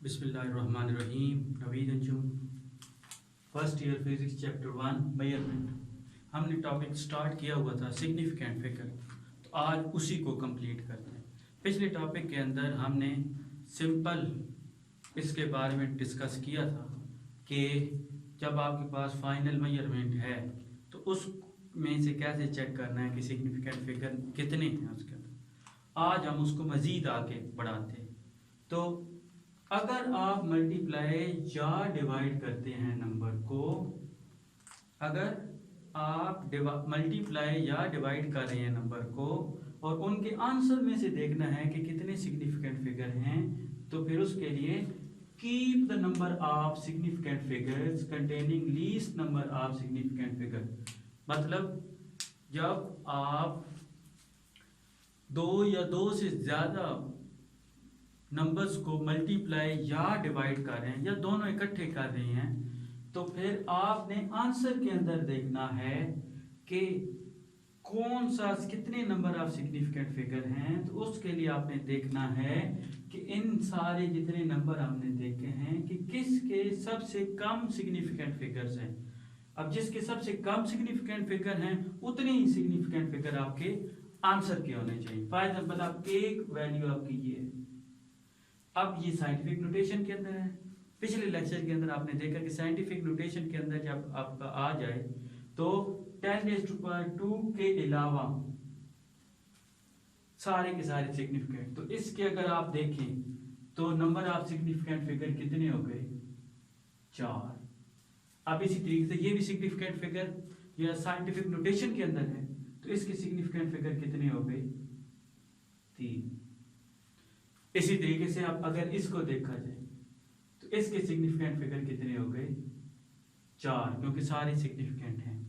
बिस्मिल्लाहिर्रहमानिर्रहीम। Naveed Anjum, first year physics chapter 1 measurement. हमने topic start किया हुआ था सिग्निफिकेंट फिगर, तो आज उसी को कंप्लीट करते हैं। पिछले टॉपिक के अंदर हमने सिंपल इसके बारे में डिस्कस किया था कि जब आपके पास फाइनल मेजरमेंट है तो उस में से कैसे चेक करना है कि सिग्निफिकेंट फिगर कितने हैं उसके अंदर। आज हम उसको मज़ीद आगे बढ़ाते हैं। तो अगर आप मल्टीप्लाई या डिवाइड करते हैं नंबर को, अगर आप मल्टीप्लाई या डिवाइड कर रहे हैं नंबर को और उनके आंसर में से देखना है कि कितने सिग्निफिकेंट फिगर हैं, तो फिर उसके लिए keep the number of significant figures containing least number of significant figure. मतलब जब आप दो या दो से ज्यादा नंबर्स को मल्टीप्लाई या डिवाइड कर रहे हैं या दोनों इकट्ठे कर रहे हैं, तो फिर आपने आंसर के अंदर देखना है कि कौन सा कितने नंबर ऑफ सिग्निफिकेंट फिगर हैं। तो उसके लिए आपने देखना है कि इन सारे जितने नंबर हमने देखे हैं कि किसके सबसे कम सिग्निफिकेंट फिगर्स हैं। अब जिसके सबसे कम सिग्निफिकेंट फिगर हैं उतने ही सिग्निफिकेंट फिगर आपके आंसर के होने चाहिए। फॉर एग्जाम्पल आप एक वैल्यू आपकी ये है, अब ये साइंटिफिक नोटेशन के अंदर है। पिछले लेक्चर के अंदर आपने देखा कि साइंटिफिक नोटेशन के अंदर जब आपका आ जाए तो 10⁻²के अलावा सारे के सारे सिग्निफिकेंट, तो इसके अगर आप देखें तो नंबर ऑफ सिग्निफिकेंट फिगर कितने हो गए? 4। अब इसी तरीके से ये भी सिग्निफिकेंट फिगर या साइंटिफिक नोटेशन के अंदर है, तो इसके सिग्निफिकेंट फिगर कितने हो गए? 3। इसी तरीके से अब अगर इसको देखा जाए तो इसके सिग्निफिकेंट फिगर कितने हो गए? 4, क्योंकि सारे सिग्निफिकेंट हैं।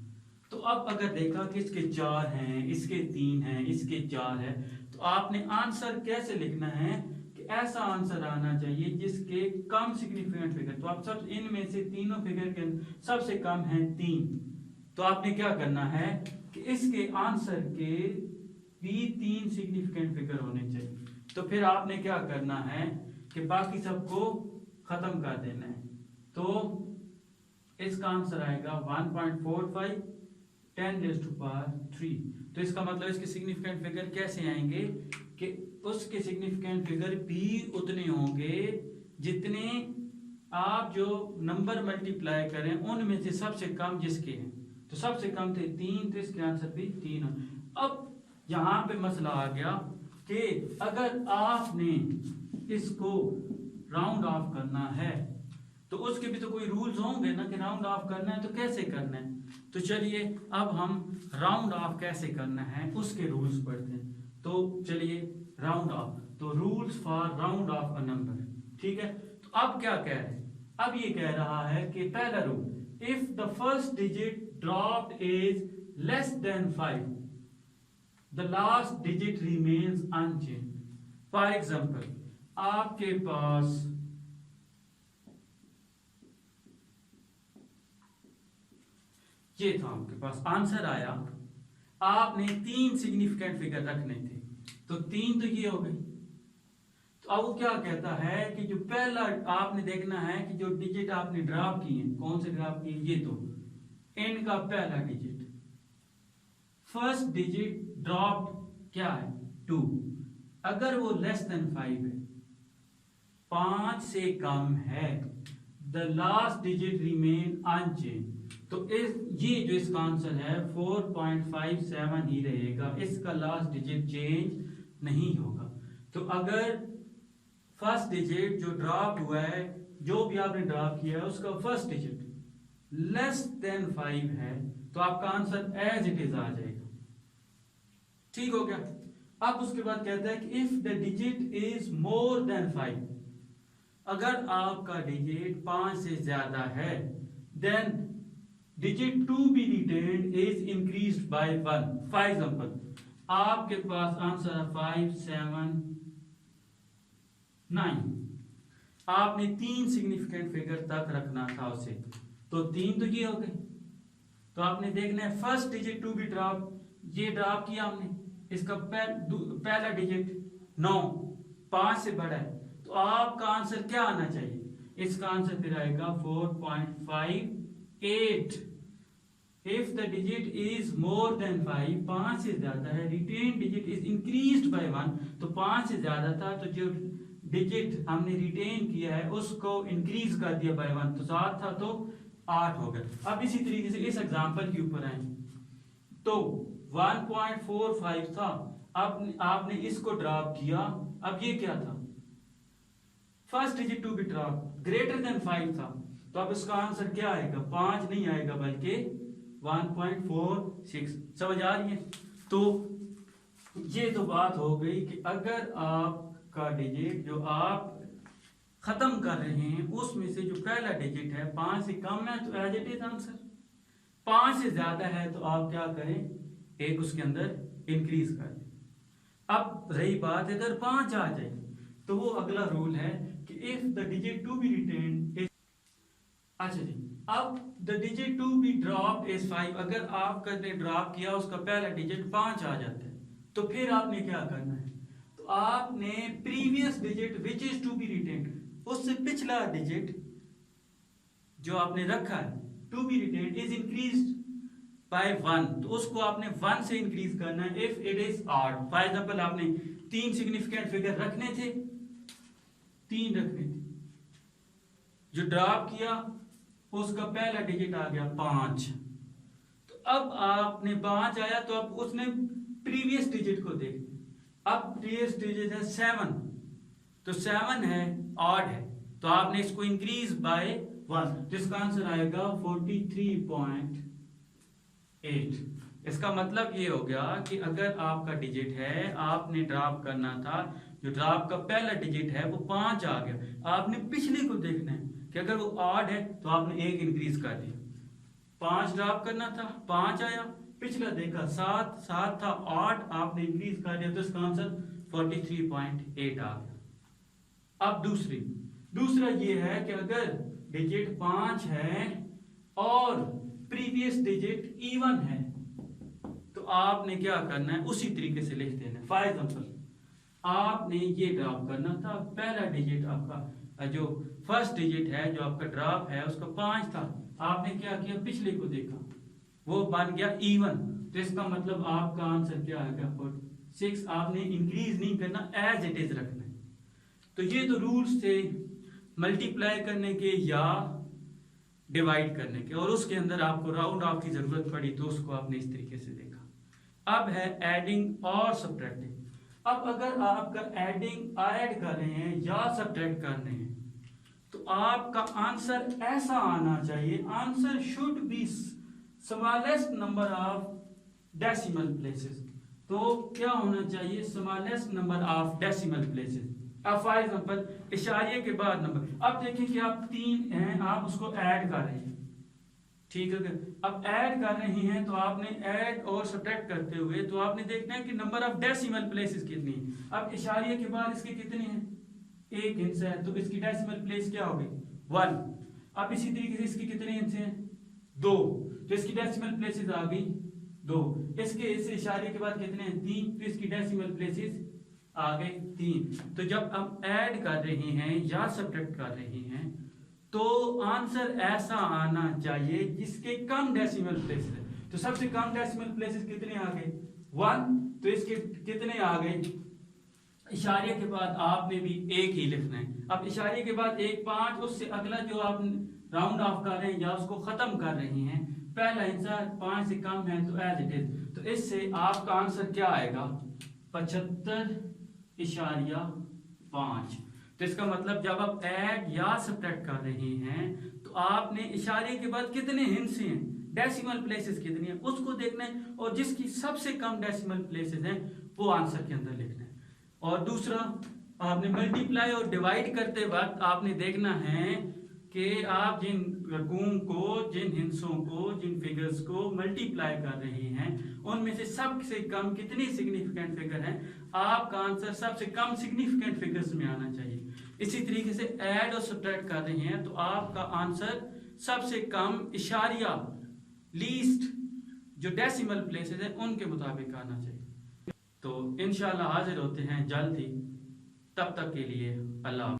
तो अब अगर देखा कि इसके 4 हैं, इसके 3 हैं, इसके 4 है, तो आपने आंसर कैसे लिखना है कि ऐसा आंसर आना चाहिए जिसके कम सिग्निफिकेंट फिगर। तो आप सब इनमें से तीनों फिगर के सबसे कम है 3, तो आपने क्या करना है कि इसके आंसर के भी 3 सिग्निफिकेंट फिगर होने चाहिए। तो फिर आपने क्या करना है कि बाकी सबको खत्म कर देना है। तो इसका आंसर आएगा 1.45 10⁻3। तो इसका मतलब इसके सिग्निफिकेंट फिगर कैसे आएंगे कि उसके सिग्निफिकेंट फिगर भी उतने होंगे जितने आप जो नंबर मल्टीप्लाई करें उनमें से सबसे कम जिसके हैं। तो सबसे कम थे 3, तो इसके आंसर भी 3। अब यहां पे मसला आ गया कि अगर आपने इसको राउंड ऑफ करना है तो उसके भी तो कोई रूल्स होंगे ना कि राउंड ऑफ करना है तो कैसे करना है। तो चलिए अब हम राउंड ऑफ कैसे करना है उसके रूल्स पढ़ते हैं। तो चलिए राउंड ऑफ, तो rules for round of a number, ठीक है। तो अब क्या कह रहे हैं? अब ये कह रहा है कि पहला rule, if the first digit dropped is less than 5 the last digit remains unchanged. For example, आपके पास ये था, आपके पास आंसर आया, आपने 3 सिग्निफिकेंट फिगर रखने थे, तो 3 तो ये हो गई। तो अब वो क्या कहता है कि जो पहला आपने देखना है कि जो डिजिट आपने ड्रॉप किए, कौन से ड्रॉप किए? ये तो n का पहला डिजिट, फर्स्ट डिजिट ड्रॉप क्या है? 2। अगर वो लेस देन 5 है, 5 से कम है, the last digit remain unchanged. तो ये जो इसका आंसर है 4.57 ही रहेगा, इसका लास्ट डिजिट चेंज नहीं होगा। तो अगर फर्स्ट डिजिट जो ड्रॉप हुआ है, जो भी आपने ड्रॉप किया है, उसका फर्स्ट डिजिट लेस देन 5 है, तो आपका आंसर एज इट इज आ जाएगा। ठीक हो गया। अब उसके बाद कहता है कि if the digit is more than 5, अगर आपका डिजिट 5 से ज्यादा है, then digit to be retained is increased by 1। For example आपके पास आंसर है 5, 7, 9, आपने 3 सिग्निफिकेंट फिगर तक रखना था उसे, तो 3 तो ये हो गए। तो आपने देखना है first digit to be drop, ये ड्रॉप किया हमने, इसका पहला डिजिट 9, 5 से बड़ा है, तो तो आपका आंसर क्या आना चाहिए? इसका आंसर फिर आएगा 4.58। If the digit is more than 5, 5 से ज्यादा है, retain digit is increased by 1, तो 5 से ज्यादा था तो जो डिजिट हमने रिटेन किया है उसको इंक्रीज कर दिया बाय 1, तो 7 था तो 8 हो गया। अब इसी तरीके से इस एग्जांपल के ऊपर आए तो 1.45 था, अब आपने इसको ड्रॉप किया, अब ये क्या था? First digit to be drop greater than 5 था, तो अब इसका आंसर क्या आएगा? 5 नहीं आएगा बल्कि 1.46। समझ आ रही है? तो ये तो बात हो गई कि अगर आपका डिजिट जो आप खत्म कर रहे हैं उसमें से जो पहला डिजिट है 5 से कम है तो एज इट इज आंसर, 5 से ज्यादा है तो आप क्या करें? एक उसके अंदर इंक्रीज कर दें। अब रही बात अगर 5 आ जाए तो वो अगला रूल है कि if the digit to be retained is, अच्छा जी, अब the digit to be dropped is 5, अगर आपने ड्रॉप किया उसका पहला डिजिट 5 आ जाता है तो फिर आपने क्या करना है? तो आपने previous digit which is to be retained, उससे पिछला डिजिट जो आपने रखा है to be retained is increased by 1, तो उसको आपने 1 से इंक्रीज करना है। If it is odd, for example आपने 3 सिग्निफिकेंट फिगर रखने थे, 3 रखने थे, जो ड्रॉप किया उसका पहला डिजिट आ गया 5, तो अब आपने 5 आया तो अब उसने प्रीवियस डिजिट को देख, अब प्रीवियस डिजिट है 7, तो 7 है ऑड है, तो आपने इसको इंक्रीज बाय 1, तो इसका आंसर आएगा 43.8। इसका मतलब ये हो गया कि अगर आपका डिजिट है, आपने ड्रॉप करना था, जो ड्रॉप का पहला डिजिट है वो 5 आ गया, आपने पिछले को देखना है कि अगर वो ऑड है तो आपने 1 इंक्रीज कर दिया, 5 ड्रॉप करना था, 5 आया, पिछला देखा 7 था, 8 आपने इंक्रीज कर दिया, तो इसका आंसर 43.8 आ गया। अब दूसरा ये है कि अगर डिजिट 5 है और प्रीवियस डिजिट इवन है तो आपने क्या करना है? उसी तरीके से लिख देना है। फॉर एग्जांपल आपने ये ड्रॉप करना था, पहला डिजिट आपका जो फर्स्ट डिजिट है जो आपका ड्रॉप है उसका 5 था, आपने क्या किया? पिछले को देखा, वो बन गया इवन, तो इसका मतलब आपका आंसर क्या आएगा? 6। आपने इंक्रीज नहीं करना, एज इट इज रखना है। तो ये तो रूल्स थे मल्टीप्लाई करने के या डिवाइड करने के, और उसके अंदर आपको राउंड ऑफ की जरूरत पड़ी तो उसको आपने इस तरीके से देखा। अब है एडिंग और सब्ट्रैक्टिंग। अब अगर आपका एडिंग ऐड कर रहे हैं या सब्ट्रैक्ट कर रहे हैं तो आपका आंसर ऐसा आना चाहिए, answer should be smallest number of decimal places. तो क्या होना चाहिए? Smallest number of decimal places. अब फॉर एग्जांपल इशारिये के बाद नंबर, अब देखिए कि आप 3 हैं, आप उसको ऐड कर रहे हैं, ठीक है? अब ऐड कर रहे हैं तो आपने ऐड और सब्ट्रैक्ट करते हुए तो आपने देखना है कि नंबर ऑफ डेसिमल प्लेसेस कितनी है। अब इशारिये के बाद इसके कितने हैं? 1 हिस्सा है, तो इसकी डेसिमल प्लेस क्या होगी? 1। अब इसी तरीके से इसके कितने हिस्से हैं? 2, तो इसकी डेसिमल प्लेसेस आ गई 2। इसके इस इशारे के बाद कितने हैं? 3, तो इसकी डेसिमल प्लेसेस आ गए 3। तो जब हम ऐड कर रहे हैं या सब्ट्रैक्ट कर रहे हैं तो आंसर ऐसा आना चाहिए जिसके कम डेसिमल प्लेसेस है। तो सबसे कम डेसिमल प्लेसेस कितने आ गए? 1, तो इसके कितने आ गए? इशारे के बाद आपने भी 1 ही लिखना है। अब इशारे के बाद 1 5, उससे अगला जो आप राउंड ऑफ कर रहे हैं या उसको खत्म कर रहे हैं, पहला हिस्सा 5 से कम है तो एज इट इज, तो इससे आपका आंसर क्या आएगा? 75.5। तो इसका मतलब जब आप ऐड या सब्ट्रैक्ट कर रहे हैं तो आपने इशारे के बाद कितने हिस्से हैं, डेसिमल प्लेसेस कितनी है उसको देखना है, और जिसकी सबसे कम डेसिमल प्लेसेस हैं वो आंसर के अंदर लिखना है। और दूसरा, आपने मल्टीप्लाई और डिवाइड करते वक्त आपने देखना है कि आप जिन रकूम को, जिन हिस्सों को, जिन फिगर्स को मल्टीप्लाई कर रहे हैं उनमें से सबसे कम कितनी सिग्निफिकेंट फिगर हैं, आपका आंसर सबसे कम सिग्निफिकेंट फिगर्स में आना चाहिए। इसी तरीके से ऐड और सब्ट्रैक्ट कर रहे हैं तो आपका आंसर सबसे कम इशारिया, लीस्ट जो डेसिमल प्लेसेस हैं उनके मुताबिक आना चाहिए। तो इंशाल्लाह हाजिर होते हैं जल्द ही, तब तक के लिए अल्लाह।